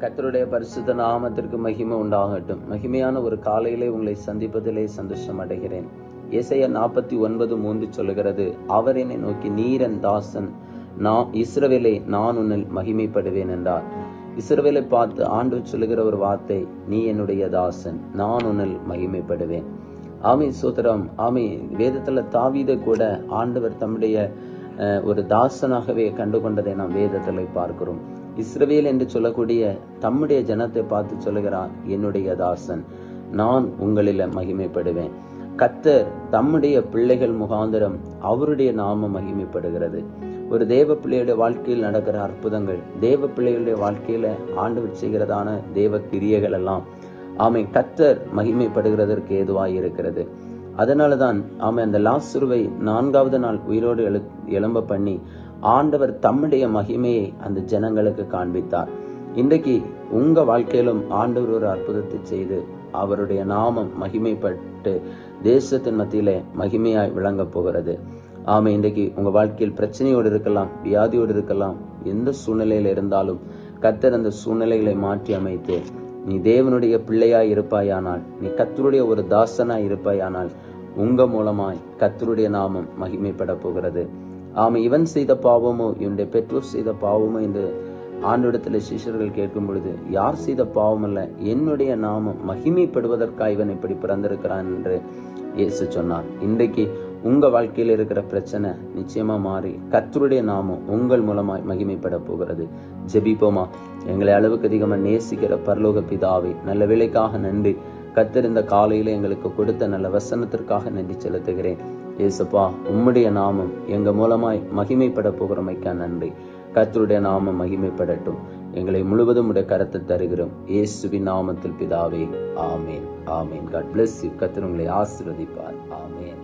கர்த்தருடைய பரிசுத்த நாமத்திற்கு மகிமை உண்டாகட்டும். மகிமையான ஒரு காலையிலே உங்களை சந்திப்பதிலே சந்தோஷம் அடைகிறேன். ஏசாயா 49:3 சொல்லுகிறது, அவர் என்னை நோக்கி, நீர் என் தாசன், இஸ்ரவேலே, நான் உன்னில் மகிமைப்படுவேன் என்றார். இஸ்ரவேலை பார்த்து ஆண்டவர் சொல்லுகிற ஒரு வார்த்தை, நீ என்னுடைய தாசன், நான் உன்னில் மகிமைப்படுவேன். ஆமே சோதரம். ஆமே. வேதத்துல தாவீதை கூட ஆண்டவர் தம்முடைய ஒரு தாசனாகவே கண்டுகொண்டதை நாம் வேதத்தில் பார்க்கிறோம். இஸ்ரவேல் என்று சொல்லக்கூடிய தம்முடைய ஜனத்தை பார்த்து சொல்லுகிறார், என்னுடைய தாசன், நான் உங்களில மகிமைப்படுவேன். கர்த்தர் தம்முடைய பிள்ளைகள் முகாந்திரம் அவருடைய நாமம் மகிமைப்படுகிறது. ஒரு தேவ பிள்ளையுடைய வாழ்க்கையில் நடக்கிற அற்புதங்கள், தேவ பிள்ளைகளுடைய வாழ்க்கையில ஆண்டவர் செய்கிறதான தேவ கிரியைகள் எல்லாம் கர்த்தர் மகிமைப்படுகிறதற்கு ஏதுவாய் இருக்கிறது. அதனாலதான் அந்த லாசருவை 4வது நாள் உயிரோடு எழும்ப பண்ணி ஆண்டவர் தம்முடைய மகிமையை அந்த ஜனங்களுக்கு காண்பித்தார். இன்றைக்கு உங்க வாழ்க்கையிலும் ஆண்டவர் ஒரு அற்புதத்தை செய்து அவருடைய நாமம் மகிமைப்பட்டு தேசத்தின் மத்தியிலே மகிமையாய் விளங்க போகிறது. இன்றைக்கு உங்க வாழ்க்கையில் பிரச்சனையோடு இருக்கலாம், வியாதியோடு இருக்கலாம், எந்த சூழ்நிலையில இருந்தாலும் கர்த்தர் அந்த சூழ்நிலைகளை மாற்றி அமைத்து நீ தேவனுடைய பிள்ளையாய் இருப்பாயானால், நீ கர்த்தருடைய ஒரு தாசனாய் இருப்பாயானால் உங்க மூலமாய் கர்த்தருடைய நாமம் மகிமைப்பட போகிறது. இவன் செய்த பாவமோ, இவனுடைய பெற்றோர் செய்த பாவமோ என்று ஆண்டவரிடத்துல சிஷ்யர்கள் கேட்கும் பொழுது, யார் செய்த பாவம் அல்ல, என்னுடைய நாமம் மகிமைப்படுவதற்காக இவன் இப்படி பிறந்திருக்கிறான் என்று இயேசு சொன்னார். இன்றைக்கு உங்க வாழ்க்கையில் இருக்கிற பிரச்சனை நிச்சயமா மாறி கர்த்தருடைய நாமம் உங்கள் மூலமாய் மகிமைப்பட போகிறது. ஜெபிப்போமா. எங்களை அளவுக்கு அதிகமா நேசிக்கிற பரலோக பிதாவே, நல்ல வேளைக்காக நன்றி. கர்த்தர் இந்த காலையில எங்களுக்கு கொடுத்த நல்ல வசனத்திற்காக நன்றி செலுத்துகிறேன். ஏசப்பா, உம்முடைய நாமம் எங்க மூலமாய் மகிமைப்பட போகிறமைக்கா நன்றி. கர்த்தருடைய நாமம் மகிமைப்படட்டும். எங்களை முழுவதும் உடைய கரத்தை தருகிறோம். இயேசுவின் நாமத்தில் பிதாவே, ஆமேன். ஆமேன். God bless you. கர்த்தர் உங்களை ஆசீர்வதிப்பார். ஆமேன்.